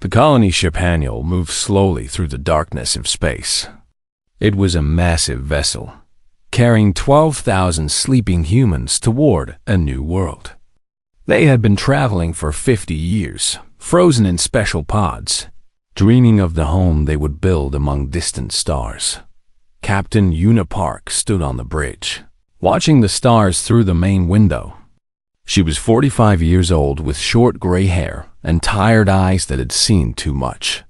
The colony ship Haniel moved slowly through the darkness of space. It was a massive vessel, carrying 12,000 sleeping humans toward a new world. They had been traveling for 50 years, frozen in special pods, dreaming of the home they would build among distant stars. Captain Una Park stood on the bridge, watching the stars through the main window. She was 45 years old with short gray hair and tired eyes that had seen too much.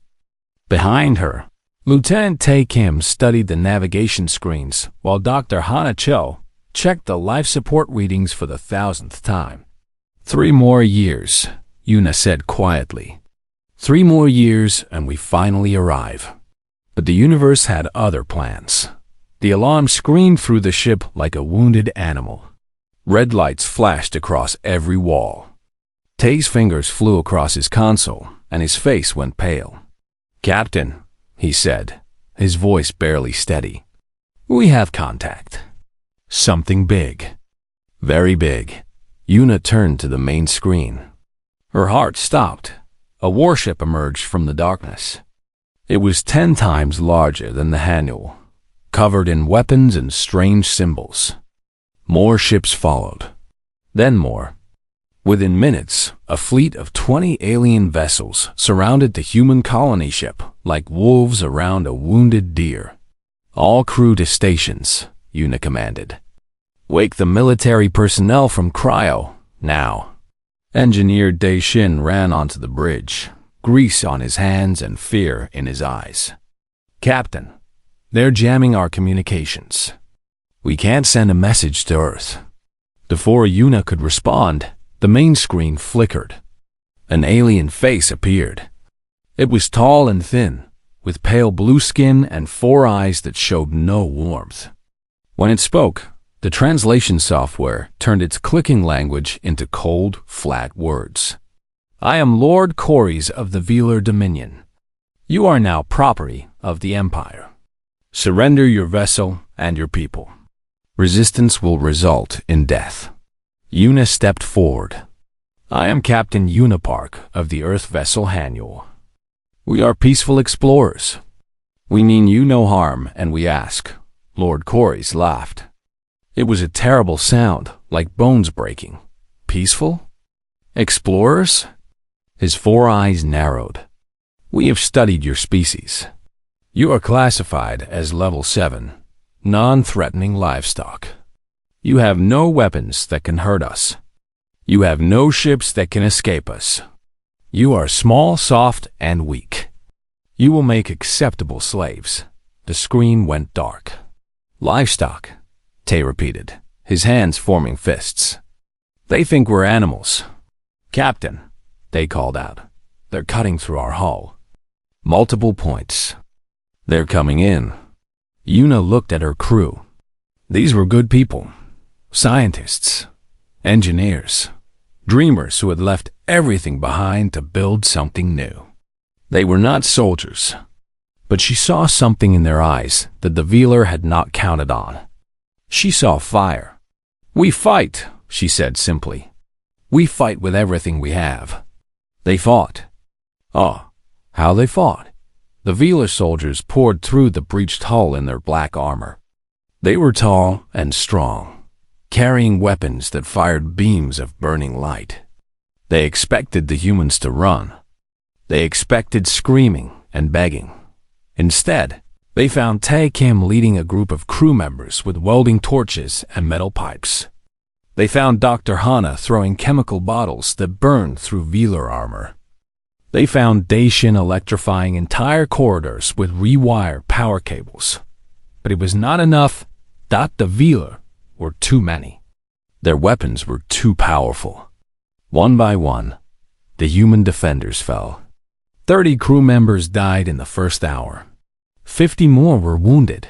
Behind her, Lieutenant Tae Kim studied the navigation screens while Dr. Hana Cho checked the life support readings for the 1,000th time. 3 more years, Una said quietly. 3 more years and we finally arrive. But the universe had other plans. The alarm screamed through the ship like a wounded animal. Red lights flashed across every wall. Tae's fingers flew across his console, and his face went pale. "Captain," he said, his voice barely steady. "We have contact. Something big. Very big." Una turned to the main screen. Her heart stopped. A warship emerged from the darkness. It was 10 times larger than the Haniel, covered in weapons and strange symbols. More ships followed, then more. Within minutes, a fleet of 20 alien vessels surrounded the human colony ship like wolves around a wounded deer. "All crew to stations," Una commanded. "Wake the military personnel from cryo, now." Engineer Dae Shin ran onto the bridge, grease on his hands and fear in his eyes. "Captain, they're jamming our communications. We can't send a message to Earth." Before Una could respond, the main screen flickered. An alien face appeared. It was tall and thin, with pale blue skin and 4 eyes that showed no warmth. When it spoke, the translation software turned its clicking language into cold, flat words. "I am Lord Corys of the Velar Dominion. You are now property of the Empire. Surrender your vessel and your people. Resistance will result in death." Una stepped forward. "I am Captain Una Park of the Earth vessel Haniel. We are peaceful explorers. We mean you no harm, and we ask." Lord Corys laughed. It was a terrible sound, like bones breaking. "Peaceful? Explorers?" His 4 eyes narrowed. "We have studied your species. You are classified as level 7. Non-threatening livestock. You have no weapons that can hurt us. You have no ships that can escape us. You are small, soft, and weak. You will make acceptable slaves." The screen went dark. "Livestock," Tae repeated, his hands forming fists. "They think we're animals." "Captain," they called out. "They're cutting through our hull. Multiple points. They're coming in." Una looked at her crew. These were good people. Scientists, engineers, dreamers who had left everything behind to build something new. They were not soldiers, but she saw something in their eyes that the Velar had not counted on. She saw fire. "We fight," she said simply. "We fight with everything we have." They fought. Oh, how they fought. The Velar soldiers poured through the breached hull in their black armor. They were tall and strong, carrying weapons that fired beams of burning light. They expected the humans to run. They expected screaming and begging. Instead, they found Tae Kim leading a group of crew members with welding torches and metal pipes. They found Dr. Hana throwing chemical bottles that burned through Velar armor. They found Dae Shin electrifying entire corridors with rewire power cables. But it was not enough. The Velar were too many. Their weapons were too powerful. One by one, the human defenders fell. 30 crew members died in the first hour. 50 more were wounded.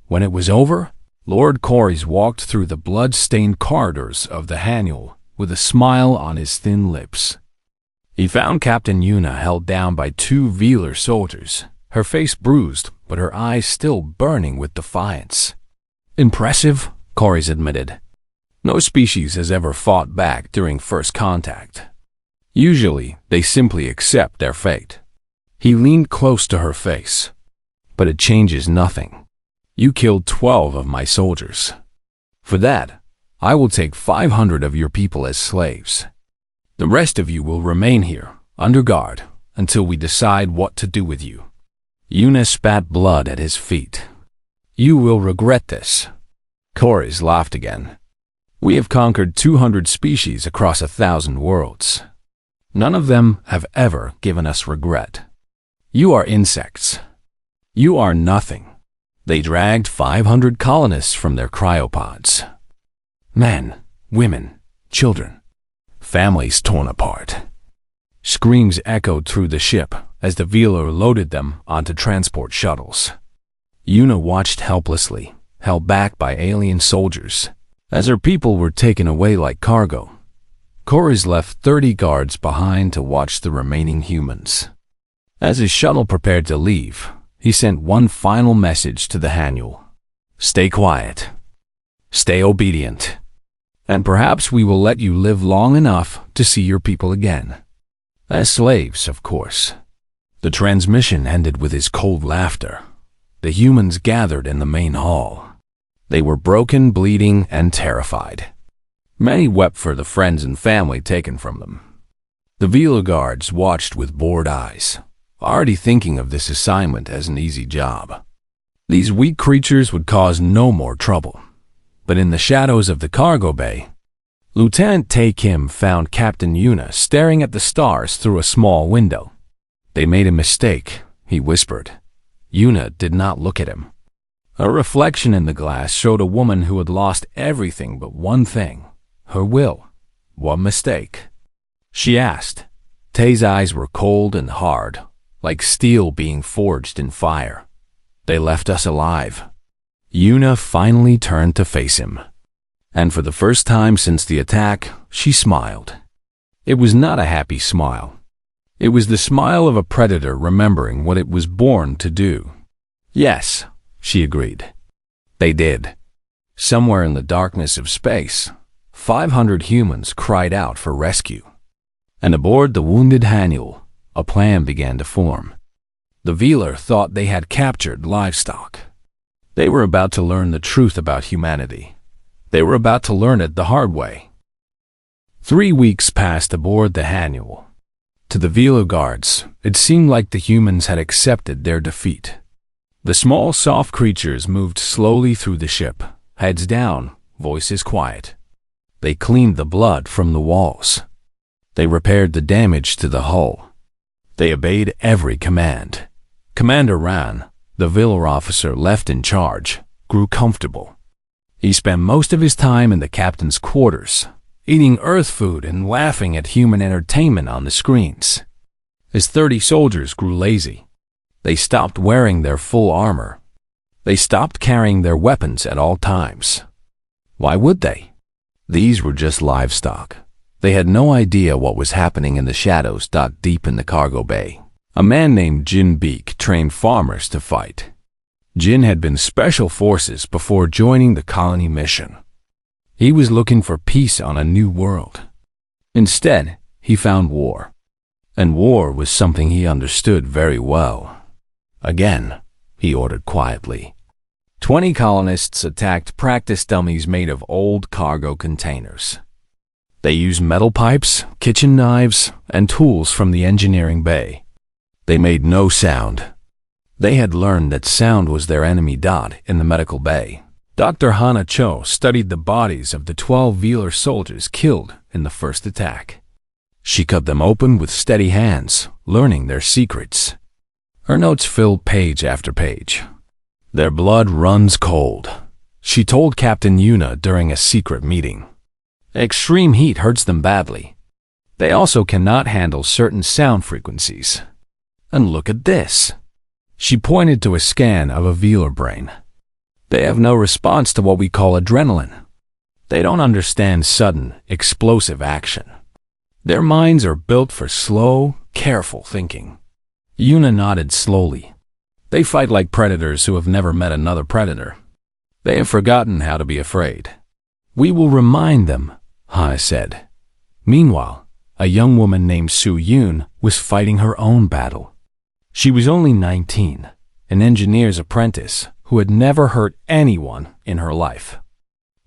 When it was over, Lord Corys walked through the blood-stained corridors of the Haniel with a smile on his thin lips. He found Captain Una held down by 2 Velar soldiers, her face bruised but her eyes still burning with defiance. "Impressive," Corys admitted. "No species has ever fought back during first contact. Usually, they simply accept their fate." He leaned close to her face. But it changes nothing. You killed 12 of my soldiers. For that, I will take 500 of your people as slaves. The rest of you will remain here, under guard, until we decide what to do with you. Yuna spat blood at his feet. You will regret this. Chorus laughed again. We have conquered 200 species across 1,000 worlds. None of them have ever given us regret. You are insects. You are nothing. They dragged 500 colonists from their cryopods. Men, women, children, families torn apart. Screams echoed through the ship as the Velar loaded them onto transport shuttles. Yuna watched helplessly, held back by alien soldiers, as her people were taken away like cargo. Chorus left 30 guards behind to watch the remaining humans. As his shuttle prepared to leave, he sent one final message to the Haniel. Stay quiet. Stay obedient. And perhaps we will let you live long enough to see your people again. As slaves, of course. The transmission ended with his cold laughter. The humans gathered in the main hall. They were broken, bleeding, and terrified. Many wept for the friends and family taken from them. The Velar guards watched with bored eyes, already thinking of this assignment as an easy job. These weak creatures would cause no more trouble. But in the shadows of the cargo bay, Lieutenant Tae Kim found Captain Yuna staring at the stars through a small window. They made a mistake, he whispered. Yuna did not look at him. A reflection in the glass showed a woman who had lost everything but one thing, her will. What mistake? She asked. Tae's eyes were cold and hard, like steel being forged in fire. They left us alive. Yuna finally turned to face him. And for the first time since the attack, she smiled. It was not a happy smile. It was the smile of a predator remembering what it was born to do. Yes, she agreed. They did. Somewhere in the darkness of space, 500 humans cried out for rescue. And aboard the wounded Haniel, a plan began to form. The Velar thought they had captured livestock. They were about to learn the truth about humanity. They were about to learn it the hard way. 3 weeks passed aboard the Haniel. To the Velar guards, it seemed like the humans had accepted their defeat. The small, soft creatures moved slowly through the ship, heads down, voices quiet. They cleaned the blood from the walls. They repaired the damage to the hull. They obeyed every command. Commander Ran, the Velar officer left in charge, grew comfortable. He spent most of his time in the captain's quarters, eating Earth food and laughing at human entertainment on the screens. His 30 soldiers grew lazy. They stopped wearing their full armor. They stopped carrying their weapons at all times. Why would they? These were just livestock. They had no idea what was happening in the shadows docked deep in the cargo bay. A man named Jin Beek trained farmers to fight. Jin had been special forces before joining the colony mission. He was looking for peace on a new world. Instead, he found war. And war was something he understood very well. Again, he ordered quietly. 20 colonists attacked practice dummies made of old cargo containers. They used metal pipes, kitchen knives, and tools from the engineering bay. They made no sound. They had learned that sound was their enemy. In the medical bay, Dr. Hana Cho studied the bodies of the 12 Velar soldiers killed in the first attack. She cut them open with steady hands, learning their secrets. Her notes filled page after page. Their blood runs cold, she told Captain Yuna during a secret meeting. Extreme heat hurts them badly. They also cannot handle certain sound frequencies. And look at this. She pointed to a scan of a Velar brain. They have no response to what we call adrenaline. They don't understand sudden, explosive action. Their minds are built for slow, careful thinking. Yuna nodded slowly. They fight like predators who have never met another predator. They have forgotten how to be afraid. We will remind them, Hana said. Meanwhile, a young woman named Su Yoon was fighting her own battle. She was only 19, an engineer's apprentice who had never hurt anyone in her life.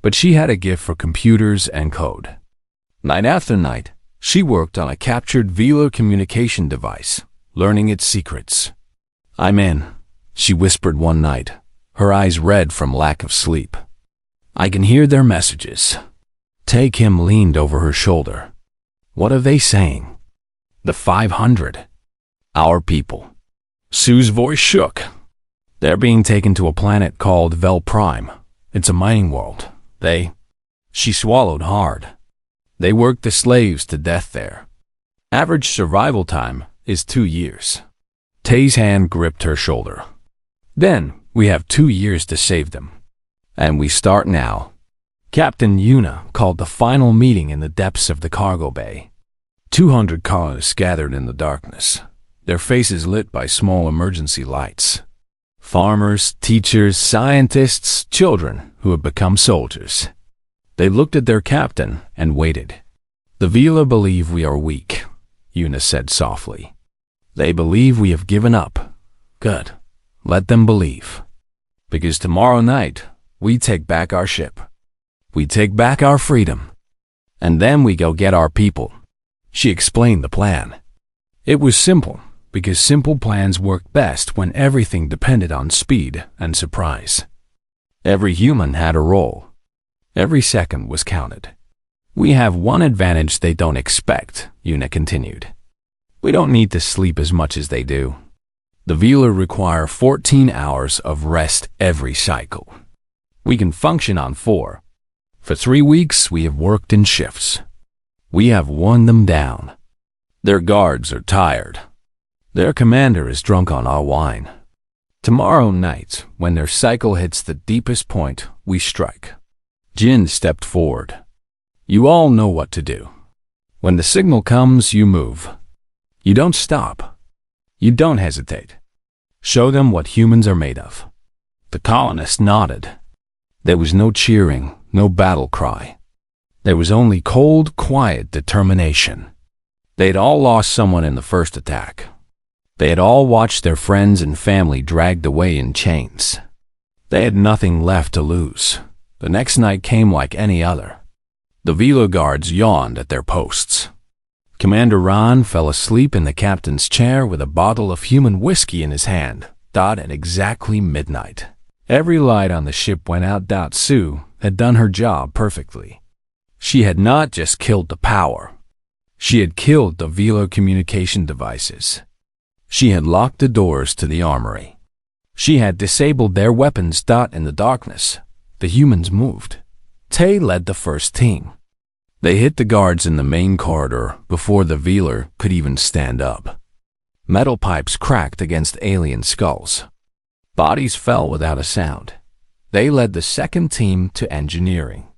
But she had a gift for computers and code. Night after night, she worked on a captured Velo communication device, learning its secrets. "I'm in," she whispered one night, her eyes red from lack of sleep. "I can hear their messages." Tae Kim leaned over her shoulder. "What are they saying?" "The 500. Our people." Sue's voice shook. "They're being taken to a planet called Vel Prime. It's a mining world. She swallowed hard. They work the slaves to death there. Average survival time is 2 years. Tae's hand gripped her shoulder. "Then we have 2 years to save them. And we start now." Captain Yuna called the final meeting in the depths of the cargo bay. 200 colonists gathered in the darkness, their faces lit by small emergency lights. Farmers, teachers, scientists, children who had become soldiers. They looked at their captain and waited. "The Vela believe we are weak," Yuna said softly. "They believe we have given up. Good. Let them believe. Because tomorrow night, we take back our ship. We take back our freedom. And then we go get our people." She explained the plan. It was simple, because simple plans work best when everything depended on speed and surprise. Every human had a role. Every second was counted. "We have one advantage they don't expect," Yuna continued. "We don't need to sleep as much as they do. The Vela require 14 hours of rest every cycle. We can function on 4. For 3 weeks, we have worked in shifts. We have worn them down. Their guards are tired. Their commander is drunk on our wine. Tomorrow night, when their cycle hits the deepest point, we strike." Jin stepped forward. "You all know what to do. When the signal comes, you move. You don't stop. You don't hesitate. Show them what humans are made of." The colonists nodded. There was no cheering, no battle cry. There was only cold, quiet determination. They had all lost someone in the first attack. They had all watched their friends and family dragged away in chains. They had nothing left to lose. The next night came like any other. The Velo guards yawned at their posts. Commander Ron fell asleep in the captain's chair with a bottle of human whiskey in his hand, at exactly midnight. Every light on the ship went out. Sue had done her job perfectly. She had not just killed the power. She had killed the Velo communication devices. She had locked the doors to the armory. She had disabled their weapons. In the darkness, the humans moved. Tae led the first team. They hit the guards in the main corridor before the Vela could even stand up. Metal pipes cracked against alien skulls. Bodies fell without a sound. They led the second team to engineering.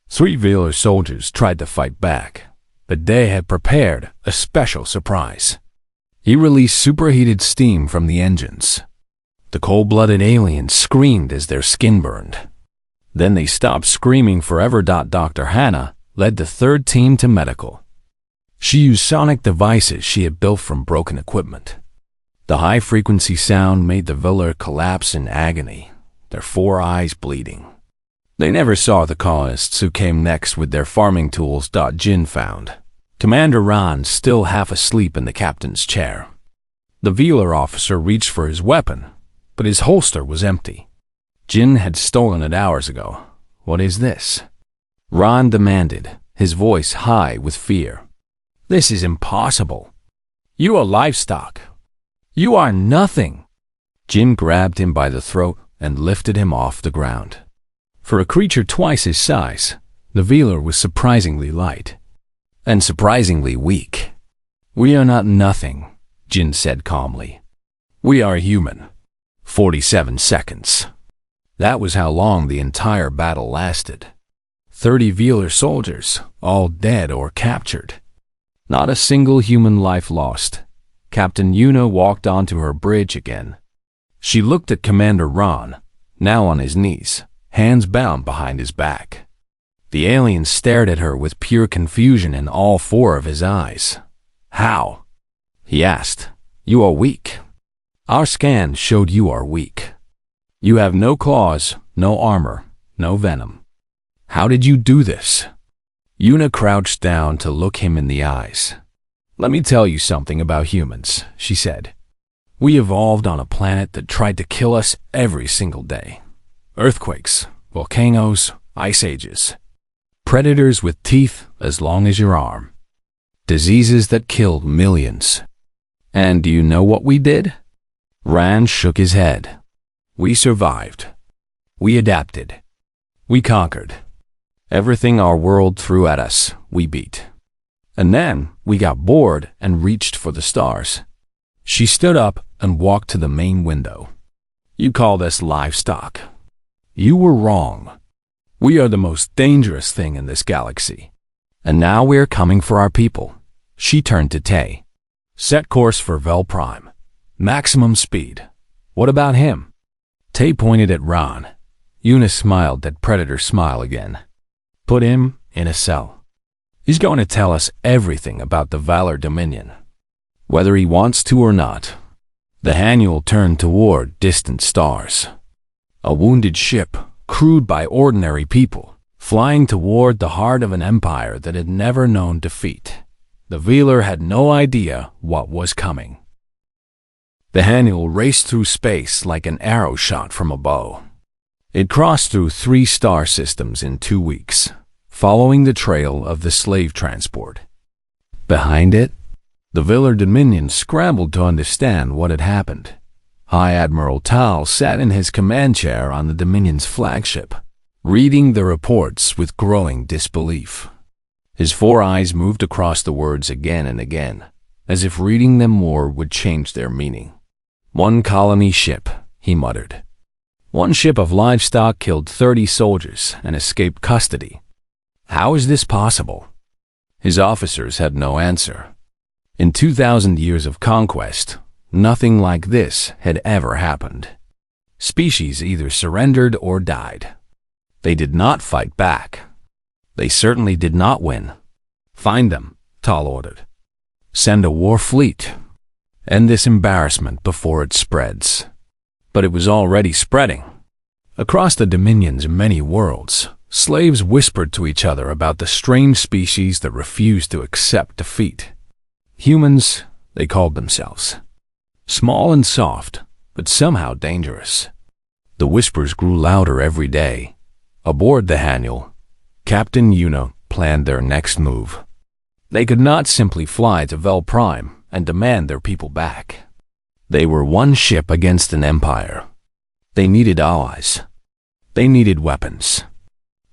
3 Vela soldiers tried to fight back, but they had prepared a special surprise. He released superheated steam from the engines. The cold-blooded aliens screamed as their skin burned. Then they stopped screaming forever. Dr. Hannah led the third team to medical. She used sonic devices she had built from broken equipment. The high-frequency sound made the Vela collapse in agony, their 4 eyes bleeding. They never saw the colonists who came next with their farming tools. Jin found Commander Ron still half asleep in the captain's chair. The Vela officer reached for his weapon, but his holster was empty. Jin had stolen it hours ago. "What is this?" Ron demanded, his voice high with fear. "This is impossible. You are livestock. You are nothing." Jin grabbed him by the throat and lifted him off the ground. For a creature twice his size, the Vela was surprisingly light and surprisingly weak. "We are not nothing," Jin said calmly. "We are human." 47 seconds. That was how long the entire battle lasted. 30 Vela soldiers, all dead or captured. Not a single human life lost. Captain Yuna walked onto her bridge again. She looked at Commander Ron, now on his knees, hands bound behind his back. The alien stared at her with pure confusion in all 4 of his eyes. "How?" he asked. "You are weak. Our scan showed you are weak. You have no claws, no armor, no venom. How did you do this? Yuna crouched down to look him in the eyes. Let me tell you something about humans, she said. We evolved on a planet that tried to kill us every single day. Earthquakes, volcanoes, ice ages. Predators with teeth as long as your arm. Diseases that killed millions. And do you know what we did? Rand shook his head. We survived. We adapted. We conquered. Everything our world threw at us, we beat. And then we got bored and reached for the stars. She stood up and walked to the main window. You called us livestock. You were wrong. We are the most dangerous thing in this galaxy. And now we're coming for our people. She turned to Tay. Set course for Vel Prime. Maximum speed. What about him? Tay pointed at Ron. Yuna smiled that predator smile again. Put him in a cell. He's going to tell us everything about the Valor Dominion. Whether he wants to or not. The Haniel turned toward distant stars. A wounded ship, crewed by ordinary people, flying toward the heart of an empire that had never known defeat. The Velar had no idea what was coming. The Haniel raced through space like an arrow shot from a bow. It crossed through 3 star systems in 2 weeks, following the trail of the slave transport. Behind it, the Velar Dominion scrambled to understand what had happened. High Admiral Tal sat in his command chair on the Dominion's flagship, reading the reports with growing disbelief. His 4 eyes moved across the words again and again, as if reading them more would change their meaning. 1 colony ship, he muttered. 1 ship of livestock killed 30 soldiers and escaped custody. How is this possible? His officers had no answer. In 2,000 years of conquest, nothing like this had ever happened. Species either surrendered or died. They did not fight back. They certainly did not win. Find them, Tal ordered. Send a war fleet. End this embarrassment before it spreads. But it was already spreading. Across the Dominion's many worlds, slaves whispered to each other about the strange species that refused to accept defeat. Humans, they called themselves. Small and soft, but somehow dangerous. The whispers grew louder every day. Aboard the Haniel, Captain Yuna planned their next move. They could not simply fly to Vel Prime and demand their people back. They were 1 ship against an empire. They needed allies. They needed weapons.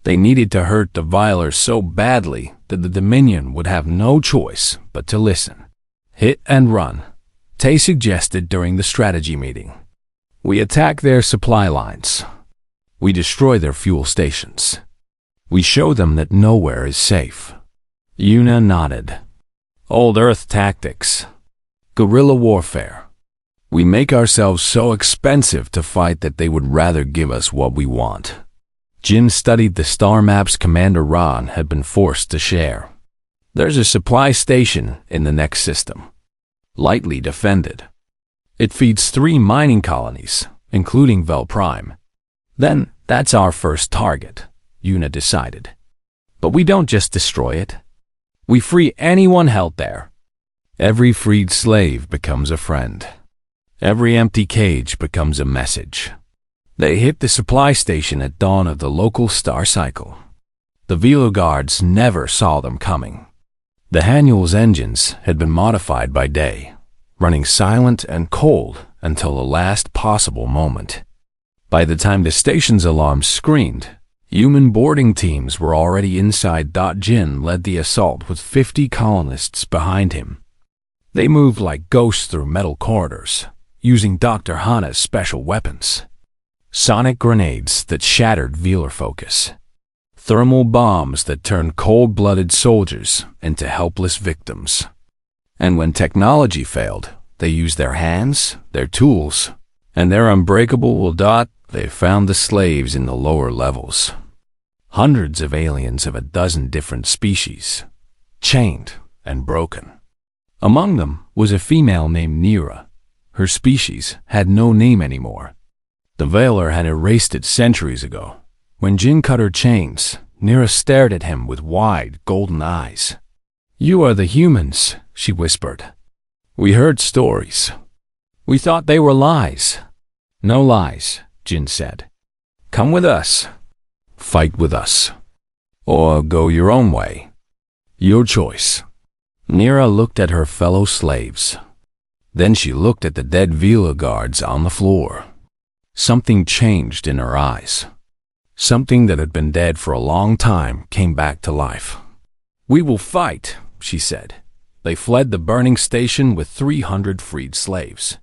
They needed to hurt the Vilers so badly that the Dominion would have no choice but to listen. Hit and run, Tay suggested during the strategy meeting. We attack their supply lines. We destroy their fuel stations. We show them that nowhere is safe. Yuna nodded. Old Earth tactics. Guerrilla warfare. We make ourselves so expensive to fight that they would rather give us what we want. Jin studied the star maps Commander Ron had been forced to share. There's a supply station in the next system. Lightly defended. It feeds 3 mining colonies, including Vel Prime. Then that's our first target, Yuna decided. But we don't just destroy it. We free anyone held there. Every freed slave becomes a friend. Every empty cage becomes a message. They hit the supply station at dawn of the local star cycle. The Velo guards never saw them coming. The Haniel's engines had been modified by day, running silent and cold until the last possible moment. By the time the station's alarms screamed, human boarding teams were already inside. Jin led the assault with 50 colonists behind him. They moved like ghosts through metal corridors, using Dr. Hana's special weapons. Sonic grenades that shattered Velar focus. Thermal bombs that turned cold-blooded soldiers into helpless victims. And when technology failed, they used their hands, their tools, and their unbreakable will. They found the slaves in the lower levels. Hundreds of aliens of a dozen different species, chained and broken. Among them was a female named Nira. Her species had no name anymore. The Veiler had erased it centuries ago. When Jin cut her chains, Nira stared at him with wide, golden eyes. "You are the humans," she whispered. "We heard stories. We thought they were lies." "No lies," Jin said. "Come with us. Fight with us. Or go your own way. Your choice." Nira looked at her fellow slaves. Then she looked at the dead Vila guards on the floor. Something changed in her eyes. Something that had been dead for a long time came back to life. "We will fight," she said. They fled the burning station with 300 freed slaves.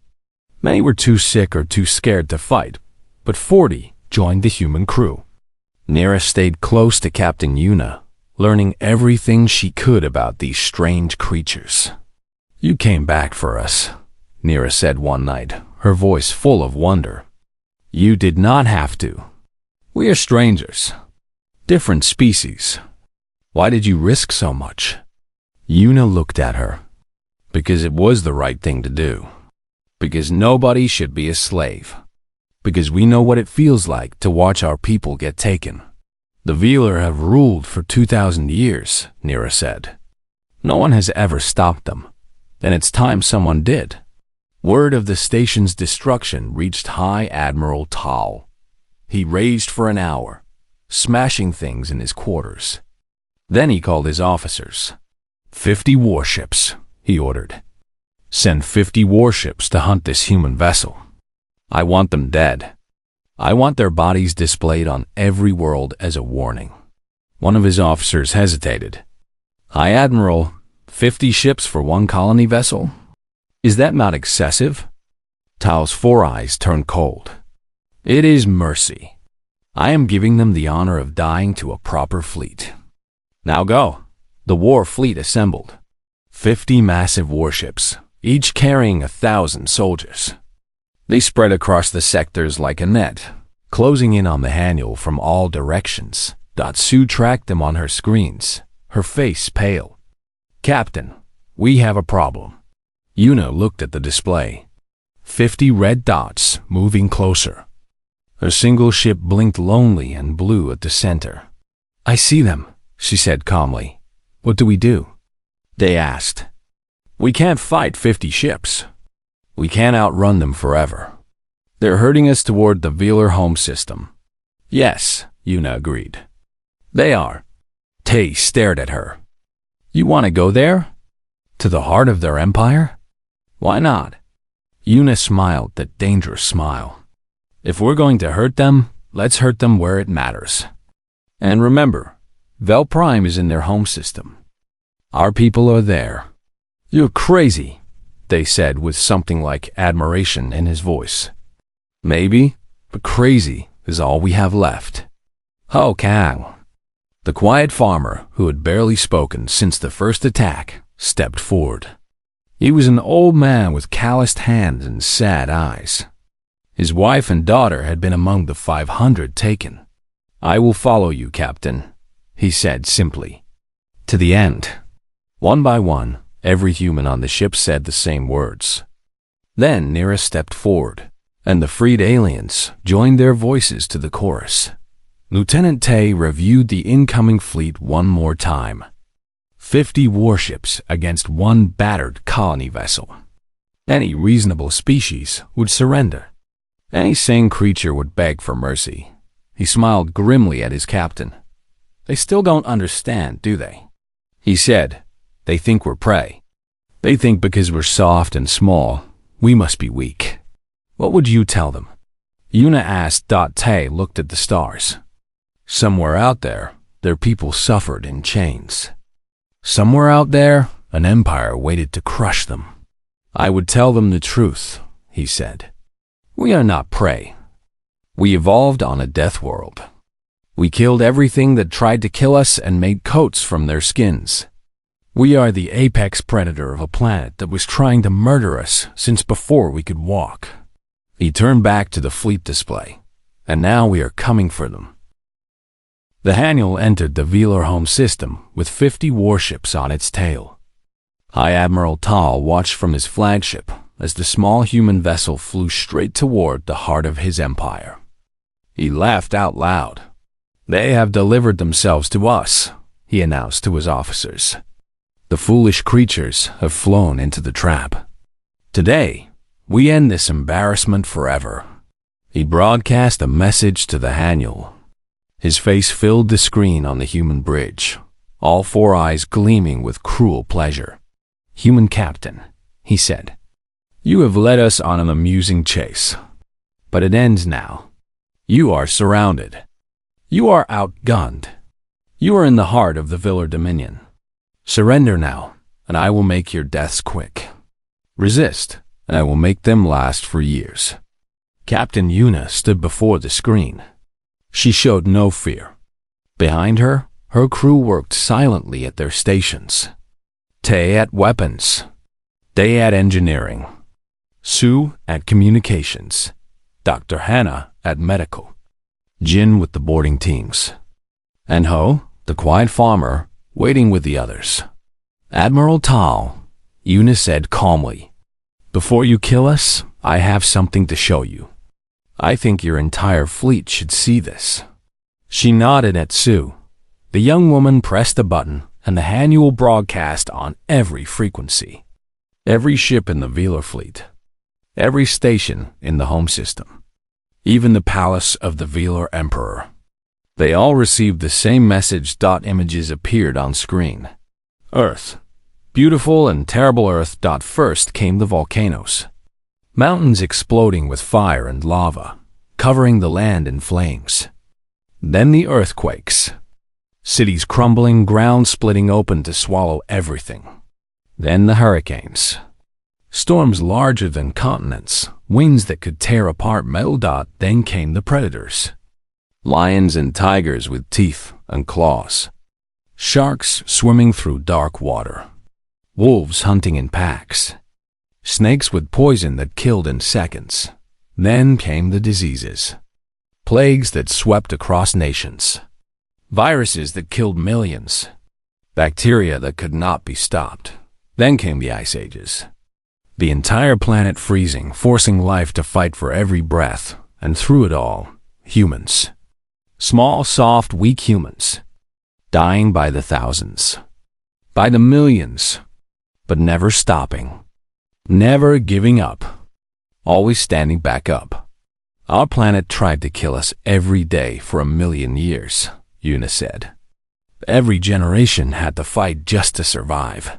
Many were too sick or too scared to fight, but 40 joined the human crew. Nira stayed close to Captain Yuna, learning everything she could about these strange creatures. "You came back for us," Nira said one night, her voice full of wonder. "You did not have to. We are strangers. Different species. Why did you risk so much?" Yuna looked at her. "Because it was the right thing to do. Because nobody should be a slave. Because we know what it feels like to watch our people get taken. The Velar have ruled for 2,000 years, Nira said. No one has ever stopped them. And it's time someone did." Word of the station's destruction reached High Admiral Tal. He raged for an hour, smashing things in his quarters. Then he called his officers. 50 warships, he ordered. "Send 50 warships to hunt this human vessel. I want them dead. I want their bodies displayed on every world as a warning." One of his officers hesitated. "High Admiral, 50 ships for one colony vessel? Is that not excessive?" Tal's 4 eyes turned cold. "It is mercy. I am giving them the honor of dying to a proper fleet. Now go." The war fleet assembled. 50 massive warships, each carrying 1,000 soldiers. They spread across the sectors like a net, closing in on the Haniel from all directions. Datsu tracked them on her screens, her face pale. "Captain, we have a problem." Yuna looked at the display. 50 red dots moving closer. A single ship blinked lonely and blue at the center. "I see them," she said calmly. "What do we do?" They asked. "We can't fight 50 ships. We can't outrun them forever. They're herding us toward the Velar home system." "Yes," Yuna agreed. "They are." Tay stared at her. "You want to go there? To the heart of their empire? Why not?" Yuna smiled that dangerous smile. "If we're going to hurt them, let's hurt them where it matters. And remember, Vel Prime is in their home system. Our people are there." "You're crazy," they said with something like admiration in his voice. "Maybe, but crazy is all we have left." Ho Kang, the quiet farmer who had barely spoken since the first attack, stepped forward. He was an old man with calloused hands and sad eyes. His wife and daughter had been among the 500 taken. "I will follow you, Captain," he said simply. "To the end." One by one, every human on the ship said the same words. Then Nira stepped forward, and the freed aliens joined their voices to the chorus. Lieutenant Tay reviewed the incoming fleet one more time. 50 warships against one battered colony vessel. Any reasonable species would surrender. Any sane creature would beg for mercy. He smiled grimly at his captain. "They still don't understand, do they?" He said, "They think we're prey. They think because we're soft and small, we must be weak." "What would you tell them?" Yuna asked. Tay looked at the stars. "Somewhere out there, their people suffered in chains. Somewhere out there, an empire waited to crush them. I would tell them the truth," he said. "We are not prey. We evolved on a death world. We killed everything that tried to kill us and made coats from their skins. We are the apex predator of a planet that was trying to murder us since before we could walk." He turned back to the fleet display. "And now we are coming for them." The Haniel entered the Velar home system with 50 warships on its tail. High Admiral Tal watched from his flagship, as the small human vessel flew straight toward the heart of his empire. He laughed out loud. "They have delivered themselves to us," he announced to his officers. "The foolish creatures have flown into the trap. Today, we end this embarrassment forever." He broadcast a message to the Haniel. His face filled the screen on the human bridge, all four eyes gleaming with cruel pleasure. "Human captain," he said, "you have led us on an amusing chase. But it ends now. You are surrounded. You are outgunned. You are in the heart of the Villar Dominion. Surrender now, and I will make your deaths quick. Resist, and I will make them last for years." Captain Yuna stood before the screen. She showed no fear. Behind her, her crew worked silently at their stations. Tay at weapons, Day at engineering, Sue at communications, Dr. Hannah at medical, Jin with the boarding teams, and Ho, the quiet farmer, waiting with the others. "Admiral Tal," Yuna said calmly, "before you kill us, I have something to show you. I think your entire fleet should see this." She nodded at Sue. The young woman pressed a button, and the Haniel broadcast on every frequency. Every ship in the Villar fleet. Every station in the home system. Even the palace of the Villar Emperor. They all received the same message. Images appeared on screen. Earth. Beautiful and terrible Earth. First came the volcanoes. Mountains exploding with fire and lava, covering the land in flames. Then the earthquakes. Cities crumbling, ground splitting open to swallow everything. Then the hurricanes. Storms larger than continents, winds that could tear apart metal. Then came the predators. Lions and tigers with teeth and claws. Sharks swimming through dark water. Wolves hunting in packs. Snakes with poison that killed in seconds. Then came the diseases. Plagues that swept across nations. Viruses that killed millions. Bacteria that could not be stopped. Then came the ice ages. The entire planet freezing, forcing life to fight for every breath, and through it all, humans. Small, soft, weak humans. Dying by the thousands. By the millions. But never stopping. Never giving up. Always standing back up. Our planet tried to kill us every day for 1,000,000 years, Yuna said. Every generation had to fight just to survive.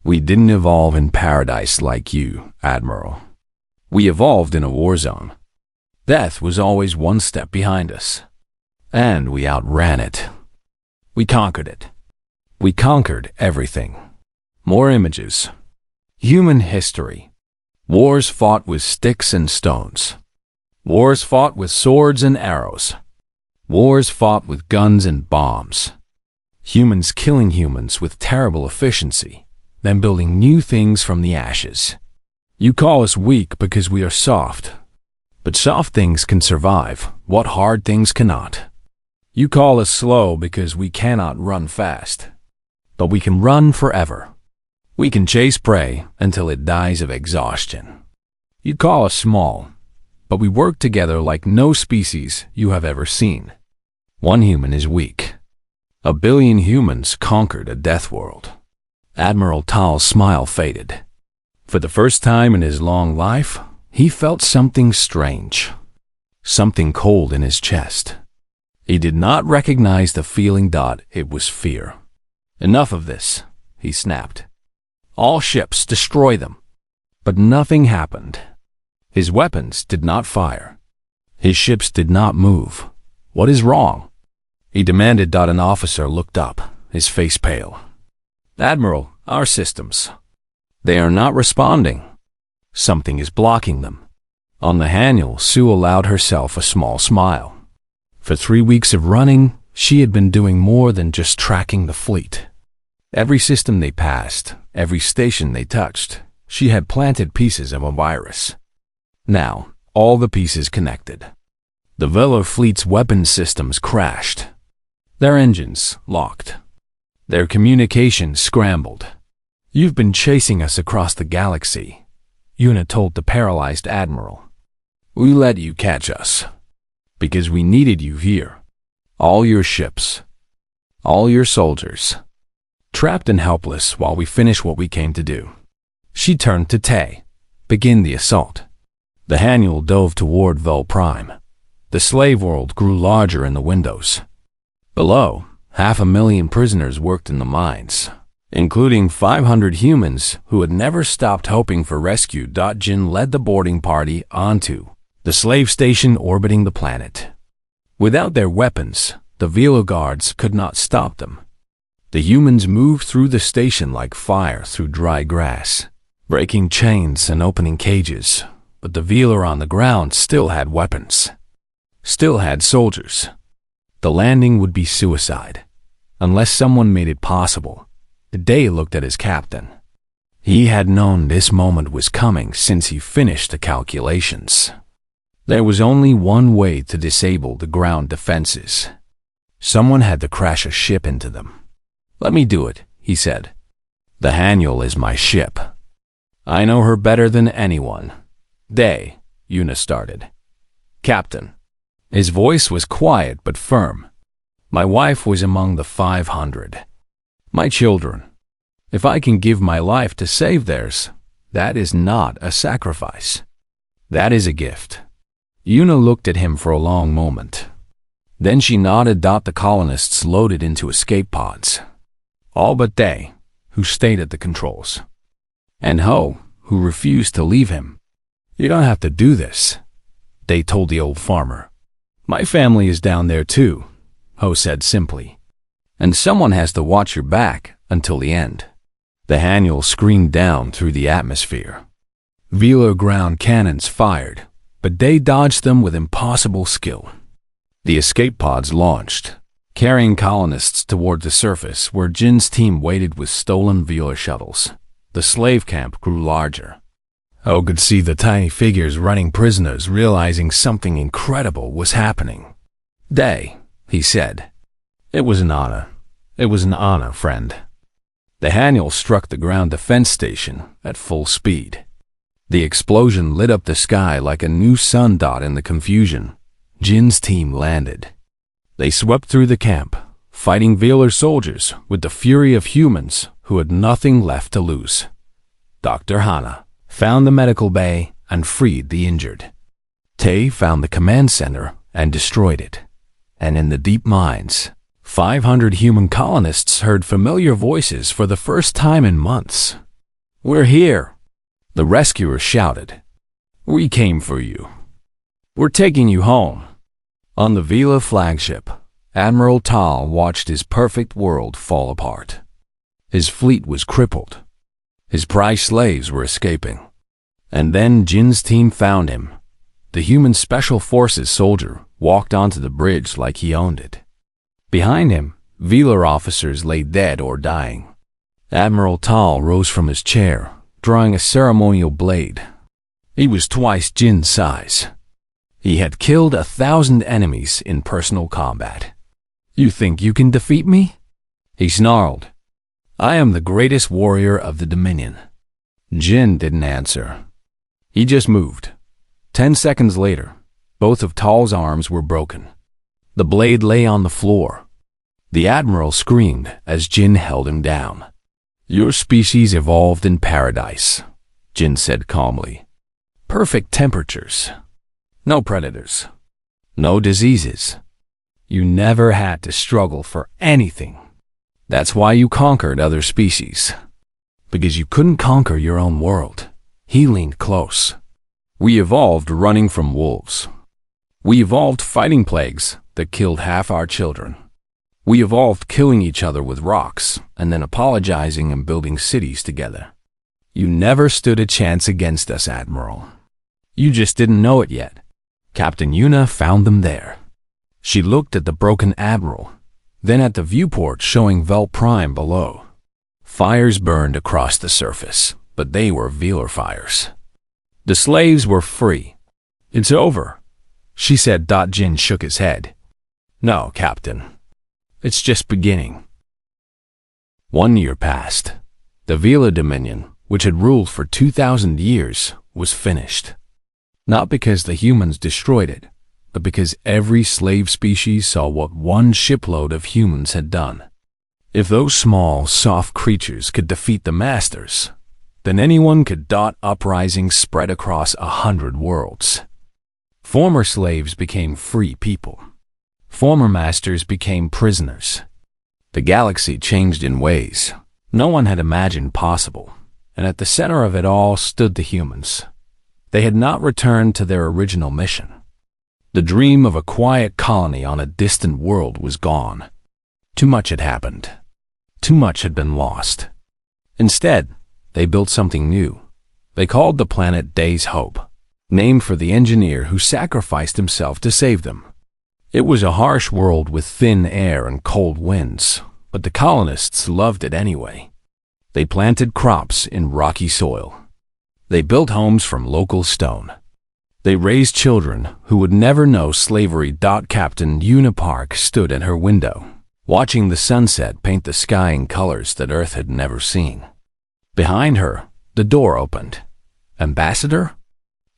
We didn't evolve in paradise like you, Admiral. We evolved in a war zone. Death was always one step behind us. And we outran it. We conquered it. We conquered everything. More images. Human history. Wars fought with sticks and stones. Wars fought with swords and arrows. Wars fought with guns and bombs. Humans killing humans with terrible efficiency, then building new things from the ashes. You call us weak because we are soft. But soft things can survive what hard things cannot. You call us slow because we cannot run fast. But we can run forever. We can chase prey until it dies of exhaustion. You call us small, but we work together like no species you have ever seen. One human is weak. 1 billion humans conquered a death world. Admiral Tal's smile faded. For the first time in his long life, he felt something strange. Something cold in his chest. He did not recognize the feeling. It was fear. Enough of this, he snapped. All ships, destroy them. But nothing happened. His weapons did not fire. His ships did not move. What is wrong? He demanded. An officer looked up, his face pale. Admiral, our systems. They are not responding. Something is blocking them. On the Haniel, Sue allowed herself a small smile. For 3 weeks of running, she had been doing more than just tracking the fleet. Every system they passed, every station they touched, she had planted pieces of a virus. Now, all the pieces connected. The Villar fleet's weapon systems crashed. Their engines locked. Their communications scrambled. You've been chasing us across the galaxy. Una told the paralyzed admiral. We let you catch us because we needed you here. All your ships, all your soldiers, trapped and helpless while we finish what we came to do. She turned to Tay. Begin the assault. The Haniel dove toward Vel Prime. The slave world grew larger in the windows. Below, 500,000 prisoners worked in the mines, including 500 humans who had never stopped hoping for rescue. Jin led the boarding party onto the slave station orbiting the planet. Without their weapons, the Velo guards could not stop them. The humans moved through the station like fire through dry grass, breaking chains and opening cages, but the Velar on the ground still had weapons, still had soldiers. The landing would be suicide, unless someone made it possible. Day looked at his captain. He had known this moment was coming since he finished the calculations. There was only one way to disable the ground defenses. Someone had to crash a ship into them. Let me do it, he said. The Haniel is my ship. I know her better than anyone. Day, Una started. Captain. His voice was quiet but firm. My wife was among the 500. My children. If I can give my life to save theirs, that is not a sacrifice. That is a gift. Una looked at him for a long moment. Then she nodded. The colonists loaded into escape pods. All but Day, who stayed at the controls. And Ho, who refused to leave him. You don't have to do this, Day told the old farmer. My family is down there too, Ho said simply. And someone has to watch your back until the end. The Haniel screamed down through the atmosphere. Velar ground cannons fired, but Day dodged them with impossible skill. The escape pods launched, carrying colonists toward the surface where Jin's team waited with stolen Velar shuttles. The slave camp grew larger. Ho could see the tiny figures running prisoners, realizing something incredible was happening. Day, he said. It was an honor. It was an honor, friend. The Haniel struck the ground defense station at full speed. The explosion lit up the sky like a new sun. In the confusion, Jin's team landed. They swept through the camp, fighting Velar soldiers with the fury of humans who had nothing left to lose. Dr. Hana found the medical bay and freed the injured. Tay found the command center and destroyed it. And in the deep mines, 500 human colonists heard familiar voices for the first time in months. We're here, the rescuers shouted. We came for you. We're taking you home. On the Vela flagship, Admiral Tal watched his perfect world fall apart. His fleet was crippled. His prized slaves were escaping. And then Jin's team found him. The human special forces soldier walked onto the bridge like he owned it. Behind him, Velar officers lay dead or dying. Admiral Tal rose from his chair, drawing a ceremonial blade. He was twice Jin's size. He had killed 1,000 enemies in personal combat. You think you can defeat me? He snarled. I am the greatest warrior of the Dominion. Jin didn't answer. He just moved. 10 seconds later, both of Tal's arms were broken. The blade lay on the floor. The Admiral screamed as Jin held him down. Your species evolved in paradise, Jin said calmly. Perfect temperatures. No predators. No diseases. You never had to struggle for anything. That's why you conquered other species. Because you couldn't conquer your own world. He leaned close. We evolved running from wolves. We evolved fighting plagues that killed half our children. We evolved killing each other with rocks and then apologizing and building cities together. You never stood a chance against us, Admiral. You just didn't know it yet. Captain Una found them there. She looked at the broken Admiral, then at the viewport showing Vel Prime below. Fires burned across the surface, but they were Velar fires. The slaves were free. It's over, she said. Jin shook his head. No, Captain. It's just beginning. 1 year passed. The Velar Dominion, which had ruled for 2,000 years, was finished. Not because the humans destroyed it, but because every slave species saw what one shipload of humans had done. If those small, soft creatures could defeat the masters, then anyone could dot uprisings spread across 100 worlds. Former slaves became free people. Former masters became prisoners. The galaxy changed in ways no one had imagined possible, and at the center of it all stood the humans. They had not returned to their original mission. The dream of a quiet colony on a distant world was gone. Too much had happened. Too much had been lost. Instead, they built something new. They called the planet Day's Hope, named for the engineer who sacrificed himself to save them. It was a harsh world with thin air and cold winds, but the colonists loved it anyway. They planted crops in rocky soil. They built homes from local stone. They raised children who would never know slavery. Captain Unipark stood at her window, watching the sunset paint the sky in colors that Earth had never seen. Behind her, the door opened. "Ambassador?"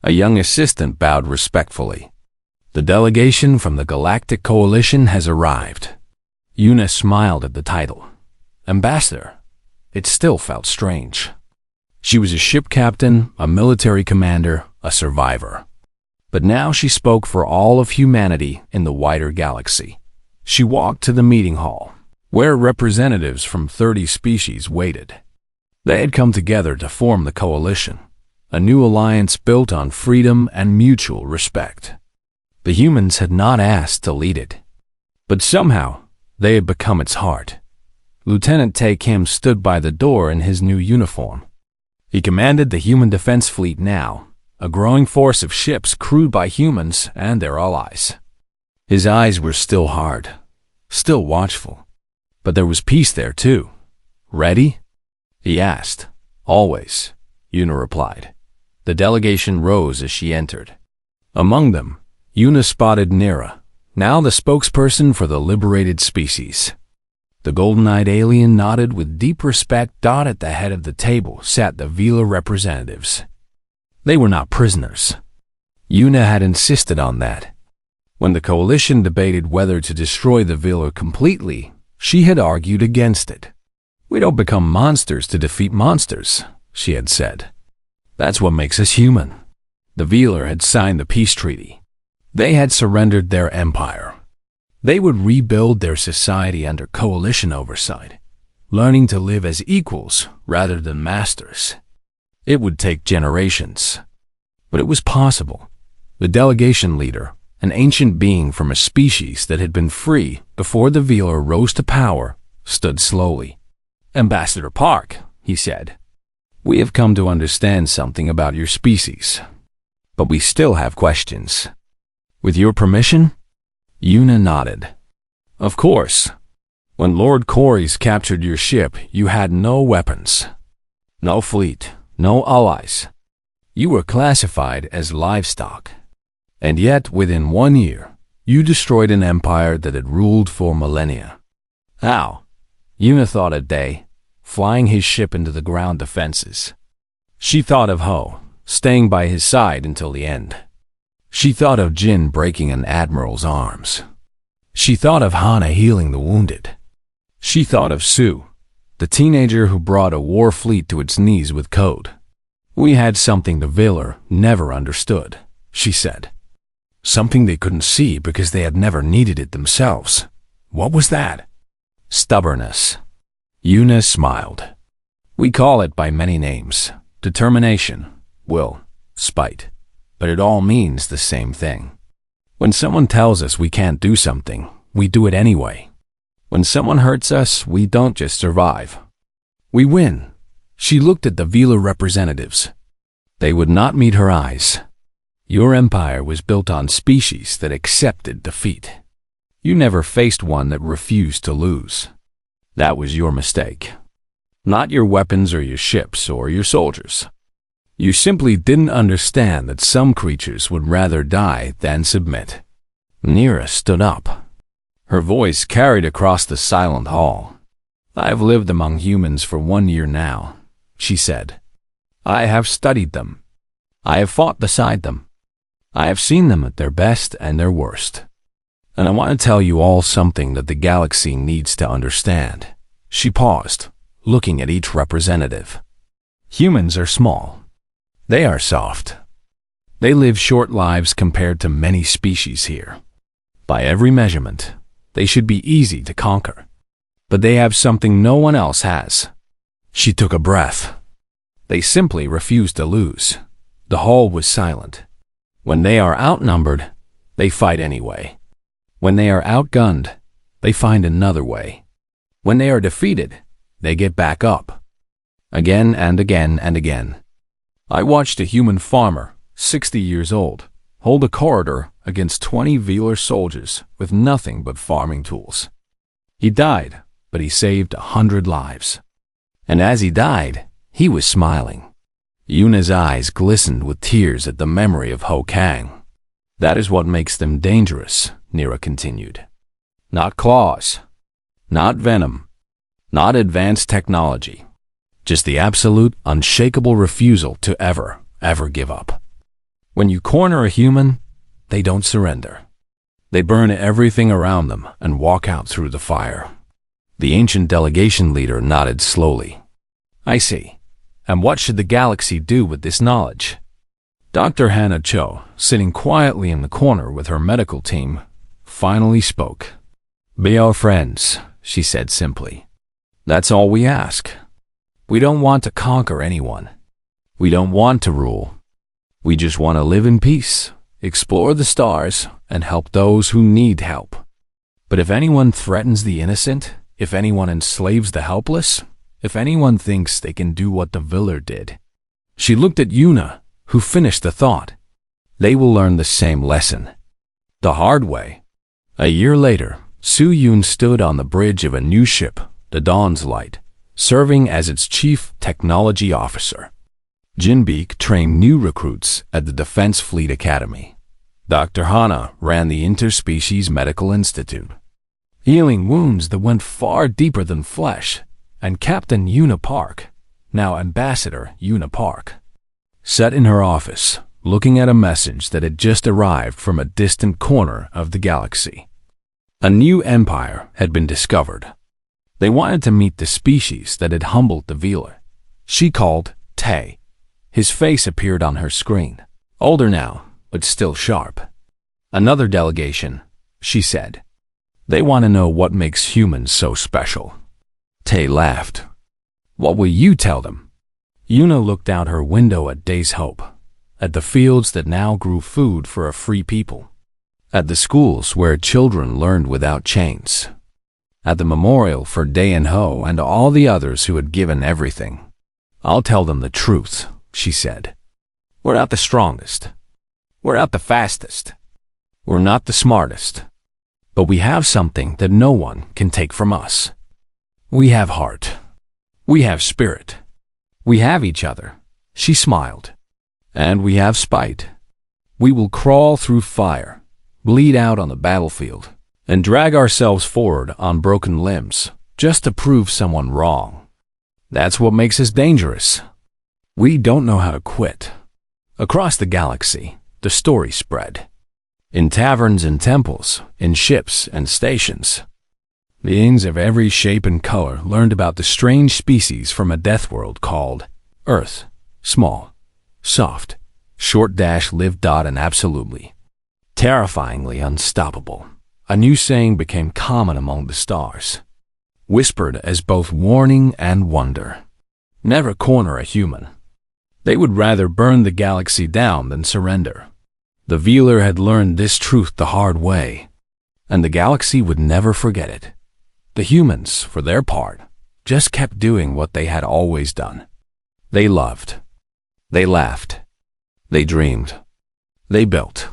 A young assistant bowed respectfully. "The delegation from the Galactic Coalition has arrived." Una smiled at the title. Ambassador. It still felt strange. She was a ship captain, a military commander, a survivor. But now she spoke for all of humanity in the wider galaxy. She walked to the meeting hall, where representatives from 30 species waited. They had come together to form the coalition, a new alliance built on freedom and mutual respect. The humans had not asked to lead it, but somehow they had become its heart. Lieutenant Tae Kim stood by the door in his new uniform. He commanded the human defense fleet now, a growing force of ships crewed by humans and their allies. His eyes were still hard, still watchful, but there was peace there too. "Ready?" he asked. "Always," Una replied. The delegation rose as she entered. Among them, Una spotted Nira, now the spokesperson for the liberated species. The golden-eyed alien nodded with deep respect. At the head of the table sat the Vila representatives. They were not prisoners. Una had insisted on that. When the coalition debated whether to destroy the Vila completely, she had argued against it. "We don't become monsters to defeat monsters," she had said. "That's what makes us human." The Vila had signed the peace treaty. They had surrendered their empire. They would rebuild their society under coalition oversight, learning to live as equals rather than masters. It would take generations, but it was possible. The delegation leader, an ancient being from a species that had been free before the Vila rose to power, stood slowly. "Ambassador Park," he said, "we have come to understand something about your species, but we still have questions. With your permission?" Una nodded. "Of course. When Lord Corys captured your ship, you had no weapons, no fleet, no allies. You were classified as livestock. And yet, within 1 year, you destroyed an empire that had ruled for millennia. How?" Una thought of Day, flying his ship into the ground defenses. She thought of Ho, staying by his side until the end. She thought of Jin breaking an admiral's arms. She thought of Hana healing the wounded. She thought of Sue, the teenager who brought a war fleet to its knees with code. "We had something the Veiler never understood," she said. "Something they couldn't see because they had never needed it themselves. What was that?" "Stubbornness." Una smiled. "We call it by many names: determination, will, spite. But it all means the same thing. When someone tells us we can't do something, we do it anyway. When someone hurts us, we don't just survive. We win." She looked at the Vila representatives. They would not meet her eyes. "Your empire was built on species that accepted defeat. You never faced one that refused to lose. That was your mistake. Not your weapons or your ships or your soldiers. You simply didn't understand that some creatures would rather die than submit." Nira stood up. Her voice carried across the silent hall. "I've lived among humans for 1 year now," she said. "I have studied them. I have fought beside them. I have seen them at their best and their worst. And I want to tell you all something that the galaxy needs to understand." She paused, looking at each representative. "Humans are small. They are soft. They live short lives compared to many species here. By every measurement, they should be easy to conquer. But they have something no one else has." She took a breath. "They simply refuse to lose." The hall was silent. "When they are outnumbered, they fight anyway. When they are outgunned, they find another way. When they are defeated, they get back up. Again and again and again. I watched a human farmer, 60 years old, hold a corridor against 20 Velar soldiers with nothing but farming tools. He died, but he saved 100 lives. And as he died, he was smiling." Yuna's eyes glistened with tears at the memory of Ho Kang. "That is what makes them dangerous," Nira continued. "Not claws, not venom, not advanced technology. Just the absolute, unshakable refusal to ever give up. When you corner a human, they don't surrender. They burn everything around them and walk out through the fire." The ancient delegation leader nodded slowly. "I see. And what should the galaxy do with this knowledge?" Dr. Hannah Cho, sitting quietly in the corner with her medical team, finally spoke. "Be our friends," she said simply. "That's all we ask. We don't want to conquer anyone. We don't want to rule. We just want to live in peace, explore the stars, and help those who need help. But if anyone threatens the innocent, if anyone enslaves the helpless, if anyone thinks they can do what the Viller did," she looked at Yuna, who finished the thought, "they will learn the same lesson. The hard way." A year later, Su Yun stood on the bridge of a new ship, the Dawn's Light, serving as its chief technology officer. Jinbeek trained new recruits at the Defense Fleet Academy. Dr. Hana ran the Interspecies Medical Institute, healing wounds that went far deeper than flesh, and Captain Yuna Park, now Ambassador Yuna Park, sat in her office, looking at a message that had just arrived from a distant corner of the galaxy. A new empire had been discovered. They wanted to meet the species that had humbled the Velar. She called Tay. His face appeared on her screen, older now, but still sharp. "Another delegation," she said. "They want to know what makes humans so special." Tay laughed. "What will you tell them?" Yuna looked out her window at Day's Hope, at the fields that now grew food for a free people, at the schools where children learned without chains, at the memorial for Day and Ho and all the others who had given everything. "I'll tell them the truth," she said. "We're not the strongest. We're not the fastest. We're not the smartest. But we have something that no one can take from us. We have heart. We have spirit. We have each other." She smiled. "And we have spite. We will crawl through fire, bleed out on the battlefield, and drag ourselves forward on broken limbs just to prove someone wrong. That's what makes us dangerous. We don't know how to quit." Across the galaxy, the story spread. In taverns and temples, in ships and stations, beings of every shape and color learned about the strange species from a death world called Earth. Small, soft, short-lived and absolutely, terrifyingly unstoppable. A new saying became common among the stars, whispered as both warning and wonder. Never corner a human. They would rather burn the galaxy down than surrender. The Velar had learned this truth the hard way, and the galaxy would never forget it. The humans, for their part, just kept doing what they had always done. They loved. They laughed. They dreamed. They built.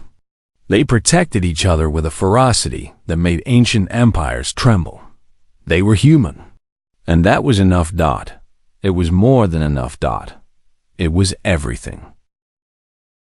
They protected each other with a ferocity that made ancient empires tremble. They were human. And that was enough. It was more than enough. It was everything.